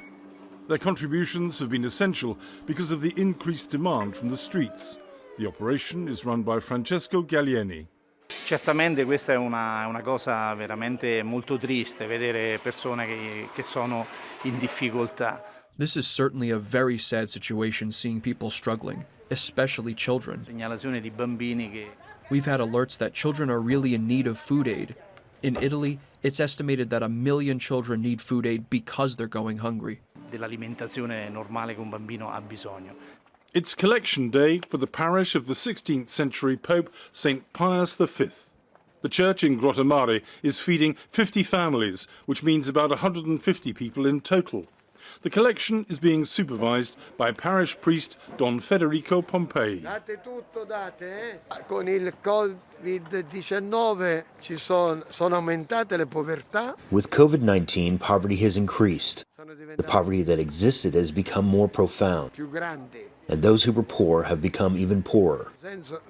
Their contributions have been essential because of the increased demand from the streets. The operation is run by Francesco Gallieni. Certamente questa è una cosa veramente molto triste, vedere persone che sono in difficoltà. This is certainly a very sad situation, seeing people struggling, especially children. Segnalazione di bambini che... We've had alerts that children are really in need of food aid. In Italy, it's estimated that 1 million children need food aid because they're going hungry. Dell'alimentazione normale che un bambino ha bisogno. It's collection day for the parish of the 16th century Pope St. Pius V. The church in Grottomare is feeding 50 families, which means about 150 people in total. The collection is being supervised by parish priest Don Federico Pompei. Date tutto, date. Con il Covid-19 sono aumentate le povertà. With COVID-19, poverty has increased. The poverty that existed has become more profound. Più grandi. And those who were poor have become even poorer.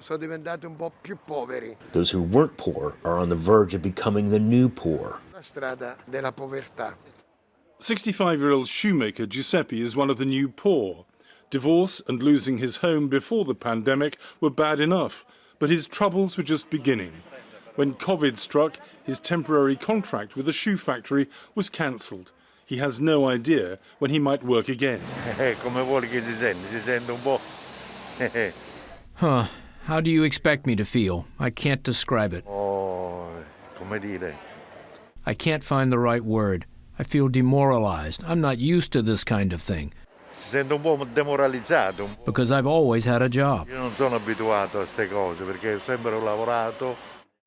Sono diventati un po' più poveri. Those who weren't poor are on the verge of becoming the new poor. La strada della povertà. 65-year-old shoemaker Giuseppe is one of the new poor. Divorce and losing his home before the pandemic were bad enough, but his troubles were just beginning. When COVID struck, his temporary contract with a shoe factory was cancelled. He has no idea when he might work again. Come vuole che si sente? Si sente un po'. Huh. How do you expect me to feel? I can't describe it. Oh, come dire? I can't find the right word. I feel demoralized. I'm not used to this kind of thing. Si sente un po' demoralizzato. Because I've always had a job. Io non sono abituato a queste cose perché ho sempre lavorato.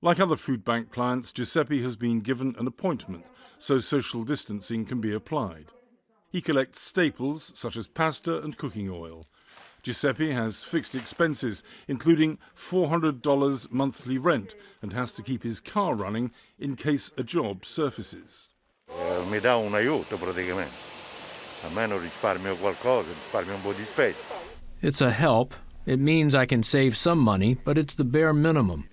Like other food bank clients, Giuseppe has been given an appointment so social distancing can be applied. He collects staples such as pasta and cooking oil. Giuseppe has fixed expenses, including $400 monthly rent, and has to keep his car running in case a job surfaces. Mi dà un aiuto praticamente. Almeno risparmio qualcosa, risparmio un po' di spese. It's a help. It means I can save some money, but it's the bare minimum.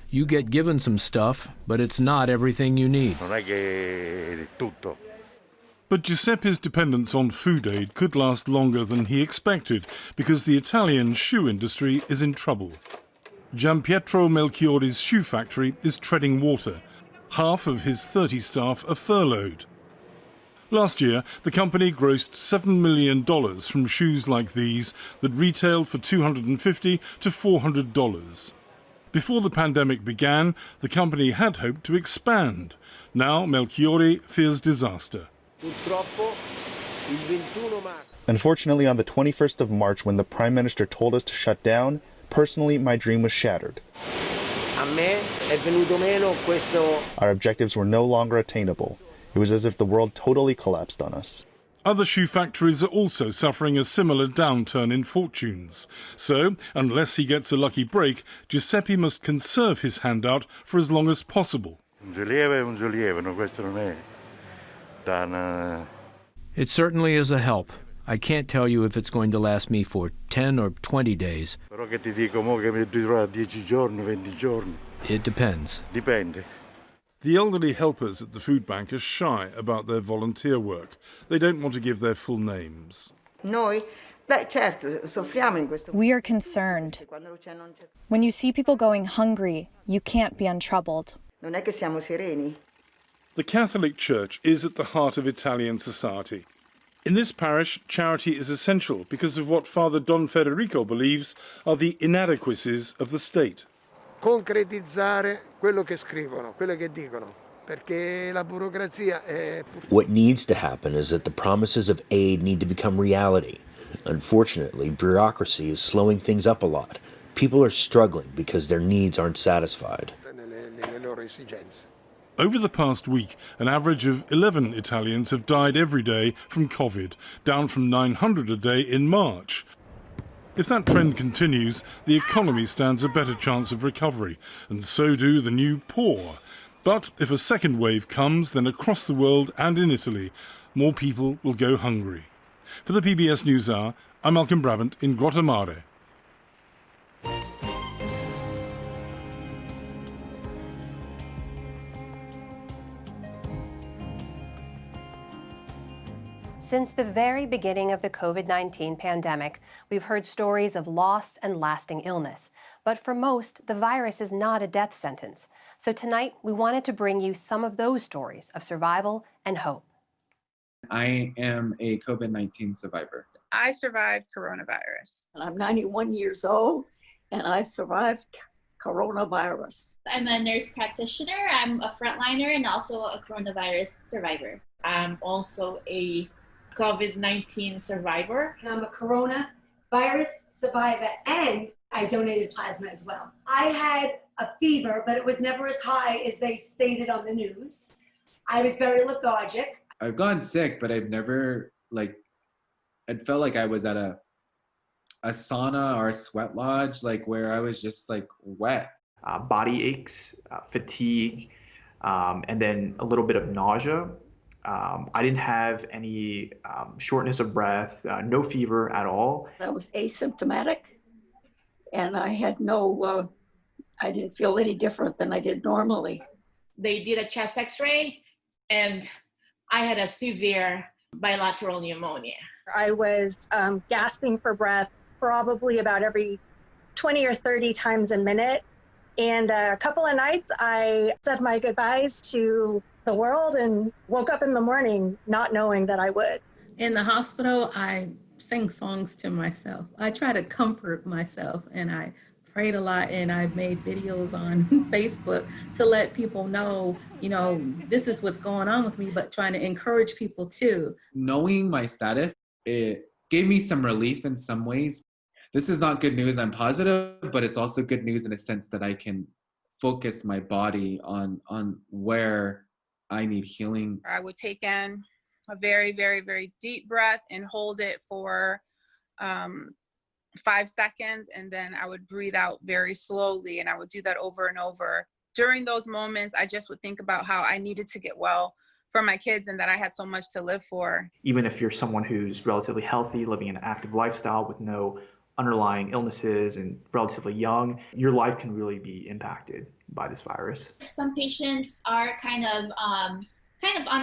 You get given some stuff, but it's not everything you need. Non è che è tutto. But Giuseppe's dependence on food aid could last longer than he expected because the Italian shoe industry is in trouble. Gianpietro Melchiori's shoe factory is treading water. Half of his 30 staff are furloughed. Last year, the company grossed $7 million from shoes like these that retailed for $250 to $400. Before the pandemic began, the company had hoped to expand. Now Melchiori fears disaster. Unfortunately, on the 21st of March, when the Prime Minister told us to shut down, personally, my dream was shattered. Our objectives were no longer attainable. It was as if the world totally collapsed on us. Other shoe factories are also suffering a similar downturn in fortunes. So, unless he gets a lucky break, Giuseppe must conserve his handout for as long as possible. It certainly is a help. I can't tell you if it's going to last me for 10 or 20 days. It depends. Dipende. The elderly helpers at the food bank are shy about their volunteer work. They don't want to give their full names. We are concerned. When you see people going hungry, you can't be untroubled. The Catholic Church is at the heart of Italian society. In this parish, charity is essential because of what Father Don Federico believes are the inadequacies of the state. Concretizzare quello che scrivono, quello che dicono, perché la burocrazia è... What needs to happen is that the promises of aid need to become reality. Unfortunately, bureaucracy is slowing things up a lot. People are struggling because their needs aren't satisfied. nelle loro esigenze. Over the past week, an average of 11 Italians have died every day from COVID, down from 900 a day in March. If that trend continues, the economy stands a better chance of recovery, and so do the new poor. But if a second wave comes, then across the world and in Italy, more people will go hungry. For the PBS NewsHour, I'm Malcolm Brabant in Grottammare. Since the very beginning of the COVID-19 pandemic, we've heard stories of loss and lasting illness. But for most, the virus is not a death sentence. So tonight, we wanted to bring you some of those stories of survival and hope. I am a COVID-19 survivor. I survived coronavirus. I'm 91 years old, and I survived coronavirus. I'm a nurse practitioner. I'm a frontliner and also a coronavirus survivor. I'm also a COVID-19 survivor. I'm a coronavirus survivor, and I donated plasma as well. I had a fever, but it was never as high as they stated on the news. I was very lethargic. I've gotten sick, but I've never, it felt like I was at a sauna or a sweat lodge, where I was just wet. Body aches, fatigue, and then a little bit of nausea. I didn't have any shortness of breath, no fever at all. I was asymptomatic, and I had I didn't feel any different than I did normally. They did a chest x-ray, and I had a severe bilateral pneumonia. I was gasping for breath probably about every 20 or 30 times a minute. And a couple of nights I said my goodbyes to the world and woke up in the morning not knowing that I would. In the hospital, I sing songs to myself. I try to comfort myself, and I prayed a lot, and I made videos on Facebook to let people know, this is what's going on with me, but trying to encourage people too. Knowing my status, it gave me some relief in some ways. This is not good news, I'm positive, but it's also good news in a sense that I can focus my body on where I need healing. I would take in a very, very, very deep breath and hold it for 5 seconds, and then I would breathe out very slowly, and I would do that over and over. During those moments, I just would think about how I needed to get well for my kids and that I had so much to live for. Even if you're someone who's relatively healthy, living an active lifestyle with no underlying illnesses and relatively young, your life can really be impacted by this virus. Some patients are kind of on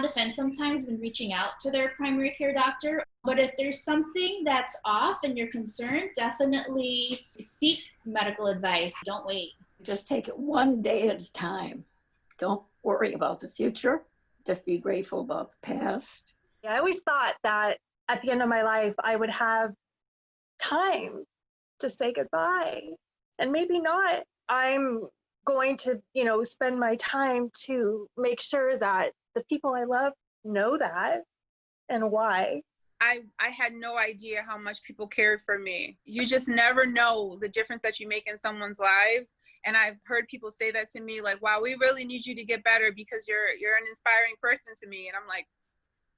the fence sometimes when reaching out to their primary care doctor. But if there's something that's off and you're concerned, definitely seek medical advice. Don't wait. Just take it one day at a time. Don't worry about the future. Just be grateful about the past. I always thought that at the end of my life, I would have time to say goodbye, and maybe not. I'm going to, spend my time to make sure that the people I love know that and why. I had no idea how much people cared for me. You just never know the difference that you make in someone's lives. And I've heard people say that to me, like, wow, we really need you to get better because you're an inspiring person to me. And I'm like,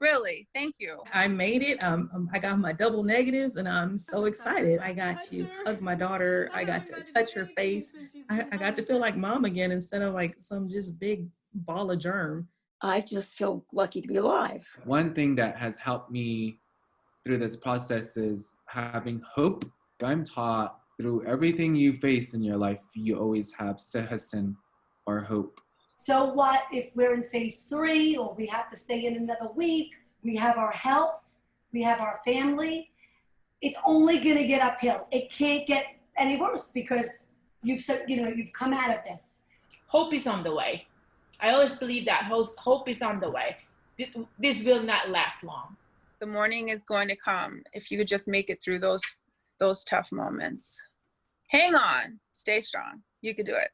really? Thank you. I made it. I got my double negatives, and I'm so excited. I got to hug my daughter. I got to touch her face. I got to feel like mom again instead of like some just big ball of germ. I just feel lucky to be alive. One thing that has helped me through this process is having hope. I'm taught through everything you face in your life, you always have sehasin, or hope. So what if we're in phase 3 or we have to stay in another week? We have our health, we have our family. It's only gonna get uphill. It can't get any worse because you've come out of this. Hope is on the way. I always believe that hope is on the way. This will not last long. The morning is going to come if you could just make it through those tough moments. Hang on, stay strong. You could do it.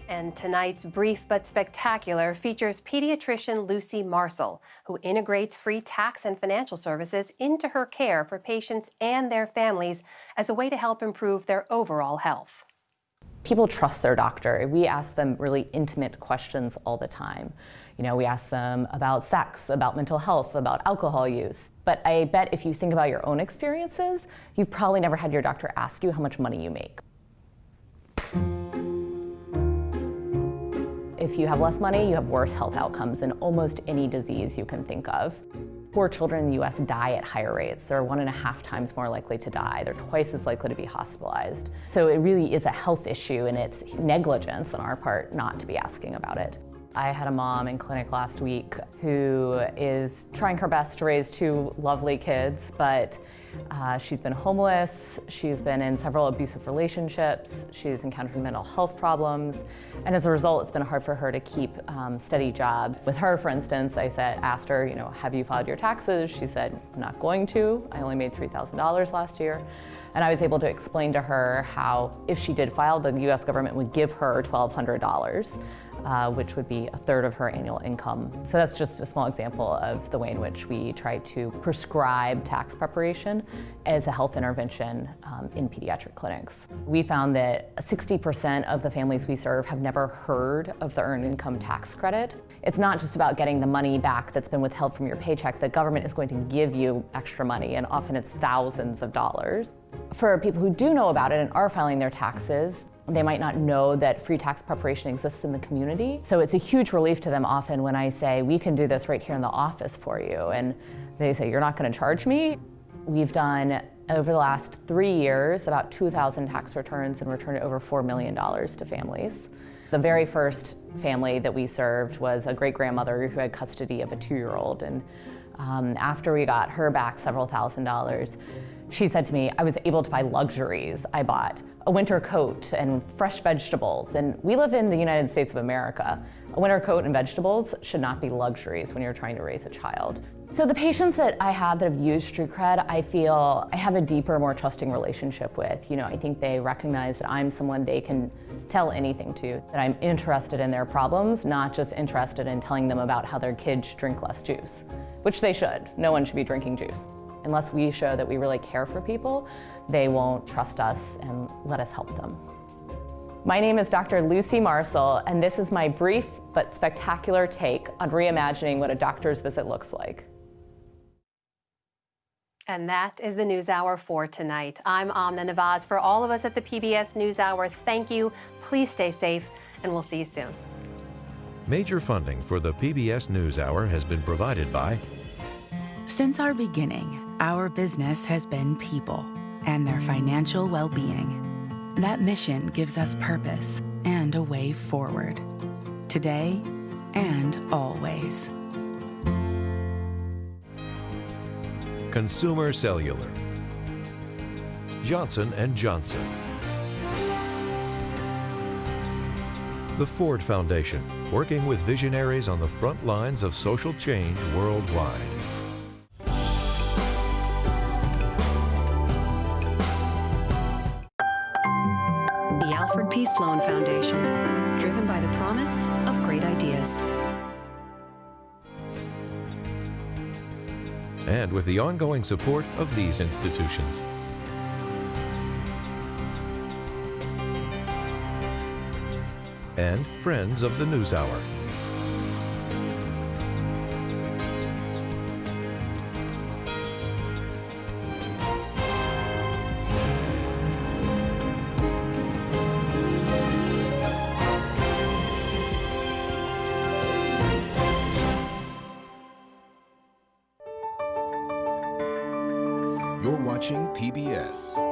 And tonight's Brief but Spectacular features pediatrician Lucy Marcel, who integrates free tax and financial services into her care for patients and their families as a way to help improve their overall health. People trust their doctor. We ask them really intimate questions all the time. We ask them about sex, about mental health, about alcohol use. But I bet if you think about your own experiences, you've probably never had your doctor ask you how much money you make. If you have less money, you have worse health outcomes in almost any disease you can think of. Poor children in the US die at higher rates. They're 1.5 times more likely to die. They're twice as likely to be hospitalized. So it really is a health issue, and it's negligence on our part not to be asking about it. I had a mom in clinic last week who is trying her best to raise 2 lovely kids, but she's been homeless, she's been in several abusive relationships, she's encountered mental health problems, and as a result, it's been hard for her to keep steady jobs. With her, for instance, I asked her, have you filed your taxes? She said, I'm not going to. I only made $3,000 last year. And I was able to explain to her how if she did file, the US government would give her $1,200. Which would be 1/3 of her annual income. So that's just a small example of the way in which we try to prescribe tax preparation as a health intervention in pediatric clinics. We found that 60% of the families we serve have never heard of the Earned Income Tax Credit. It's not just about getting the money back that's been withheld from your paycheck. The government is going to give you extra money, and often it's thousands of dollars. For people who do know about it and are filing their taxes, they might not know that free tax preparation exists in the community. So it's a huge relief to them often when I say, we can do this right here in the office for you. And they say, you're not gonna charge me? We've done Over the last 3 years, about 2,000 tax returns and returned over $4 million to families. The very first family that we served was a great-grandmother who had custody of a 2-year-old. And after we got her back several $1,000s, she said to me, I was able to buy luxuries. I bought a winter coat and fresh vegetables. And we live in the United States of America. A winter coat and vegetables should not be luxuries when you're trying to raise a child. So the patients that I have that have used StreetCred, I feel I have a deeper, more trusting relationship with. I think they recognize that I'm someone they can tell anything to, that I'm interested in their problems, not just interested in telling them about how their kids should drink less juice, which they should. No one should be drinking juice. Unless we show that we really care for people, they won't trust us and let us help them. My name is Dr. Lucy Marcel, and this is my brief but spectacular take on reimagining what a doctor's visit looks like. And that is the NewsHour for tonight. I'm Amna Nawaz. For all of us at the PBS NewsHour, thank you. Please stay safe, and we'll see you soon. Major funding for the PBS NewsHour has been provided by... Since our beginning, our business has been people and their financial well-being. That mission gives us purpose and a way forward, today and always. Consumer Cellular, Johnson & Johnson, the Ford Foundation, working with visionaries on the front lines of social change worldwide. The Alfred P. Sloan Foundation, driven by the promise of great ideas. And with the ongoing support of these institutions. And friends of the NewsHour. You're watching PBS.